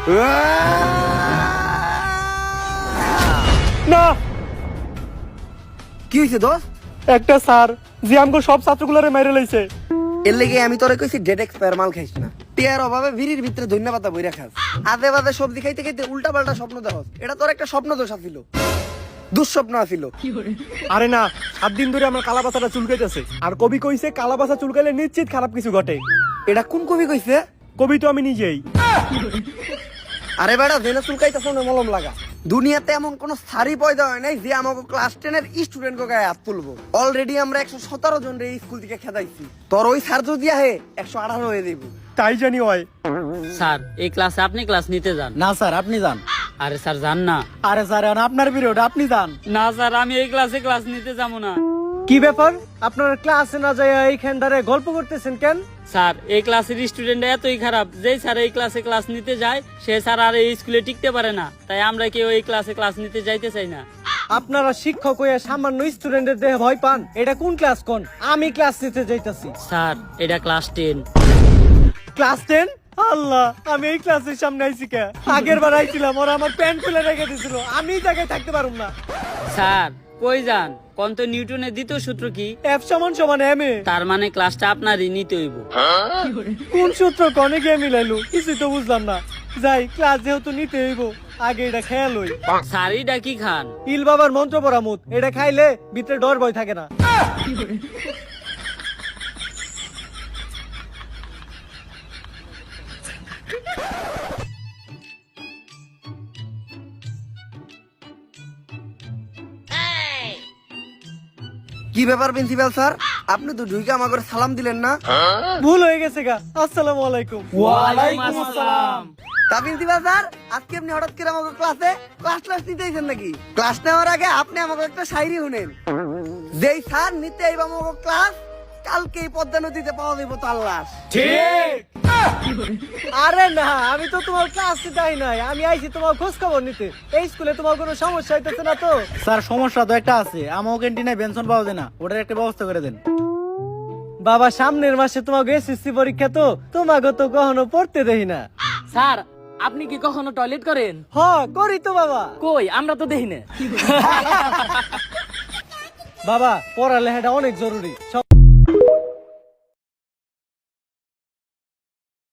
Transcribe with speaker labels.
Speaker 1: না
Speaker 2: কি হয়েছে দোস্ত?
Speaker 1: একটা স্যার যে আমগো সব ছাত্রগুলোরে মেরে লইছে।
Speaker 2: এর লেগে আমি তোরে কইছি ডেট এক্সপায়ার মাল খাইস না। টিয়ার অভাবে ভিড়ির ভিতরে ধন্যবাদ বইরা খাস। আদে বাদে সবজি খাইতে খাইতে উল্টা পাল্টা স্বপ্ন দেখস। এটা তোর একটা স্বপ্ন দোষ আছিল, দুঃস্বপ্ন আছিল।
Speaker 1: আরে না, 7 দিন ধরে আমার কালাবাসাটা চুলকাইতেছে। আর কবি কইছে কালাবাসা চুলকাইলে নিশ্চিত খারাপ কিছু ঘটে।
Speaker 2: এটা কোন কবি কইছে?
Speaker 1: কবি তো আমি নিজেই।
Speaker 2: আরে বেটা জেনে চুলকাইতেছ না মলম লাগা। দুনিয়াতে এমন কোন সারি পয়দা হয় নাই যে আমাকে ক্লাস 10 এর স্টুডেন্ট গায়ে হাত তুলবো। অলরেডি আমরা 117 জন রে স্কুল থেকে খেদাইছি। তোর ওই স্যার যদি আহে 118 হয়ে দেব।
Speaker 1: তাই জানি হয়।
Speaker 3: স্যার এই ক্লাসে আপনি ক্লাস নিতে যান।
Speaker 4: না স্যার আপনি যান।
Speaker 3: আরে স্যার যান না।
Speaker 4: আরে স্যার এখন আপনার পিরিয়ড, আপনি যান।
Speaker 3: না স্যার আমি এই ক্লাসে ক্লাস নিতে যাবো না।
Speaker 1: কি ব্যাপার, আপনার ক্লাসে না যায় এইখানটারে গল্প করতেছেন কেন?
Speaker 3: স্যার এই ক্লাসের স্টুডেন্ট এতই খারাপ যে স্যার এই ক্লাসে ক্লাস নিতে যায় সে স্যার আর এই স্কুলে টিকতে পারে না, তাই আমরা কেউ এই ক্লাসে ক্লাস নিতে যাইতে চাই না।
Speaker 1: আপনারা শিক্ষক হয়ে সামান্য স্টুডেন্টের দেহে ভয় পান? এটা কোন ক্লাস কোন? আমি ক্লাস নিতে যাইতাছি।
Speaker 3: স্যার এটা ক্লাস 10।
Speaker 1: ক্লাস 10? আল্লাহ, আমি এই ক্লাসের সামনে আইছি কে? আগের বার আইছিলাম ওরা আমার প্যান্ট খুলে রেখে দিছিল, আমি এই জায়গায় থাকতে পারুম না।
Speaker 3: স্যার কই যান? কন্ত নিউটনের দ্বিতীয় সূত্র কি?
Speaker 1: এফ সমান সমান এম এ।
Speaker 3: তার মানে ক্লাসটা আপনারই নিতে হইব।
Speaker 1: কোন সূত্র কনে গিয়ে মিলাইলো কিছুই তো বুঝলাম না। যাই, ক্লাস যেহেতু নিতে হইব আগে এটা খেয়াল হই।
Speaker 3: স্যার এটা কি খান?
Speaker 1: ইল বাবার মন্ত্র পরামুত, এটা খাইলে ভিতরে ডর ভয় থাকে না।
Speaker 2: কি ব্যাপার প্রিন্সিপাল স্যার, আপনি তো ঢুকে আমাকে সালাম দিলেন না?
Speaker 1: ভুল হয়ে গেছে গা। আসসালামু আলাইকুম।
Speaker 3: ওয়ালাইকুম আসসালাম।
Speaker 2: তা প্রিন্সিপাল স্যার, আজকে আপনি হঠাৎ করে আমাকে ক্লাস নিতে আইছেন নাকি? ক্লাস নেওয়ার আগে আপনি আমাকে একটা শায়রি শুনেন। যেই স্যার নিতে আইবা আমাকে ক্লাস, কালকে এই পদ্মা নদীতে পাওয়া যাবে তার লাশ।
Speaker 1: ঠিক। আরে না, আমি তো তোমার ক্লাস নিতে আই নাই, আমি আইছি তোমার খোঁজ খবর নিতে। এই স্কুলে তোমার কোনো সমস্যা হইতেছে না তো?
Speaker 4: স্যার সমস্যা তো একটা আছে, আমার ক্যান্টিনে বেনশন পাওয়া যায় না, ওটার একটা ব্যবস্থা করে দেন।
Speaker 1: বাবা সামনের মাসে তোমাকে এসএসসি পরীক্ষা, তো তোমাকে তো কখনো পড়তে দেই না।
Speaker 5: স্যার আপনি কি কখনো টয়লেট করেন?
Speaker 1: হ, করি তো বাবা।
Speaker 5: কই আমরা তো দেখি না।
Speaker 1: বাবা পড়ালেখাটা অনেক জরুরি।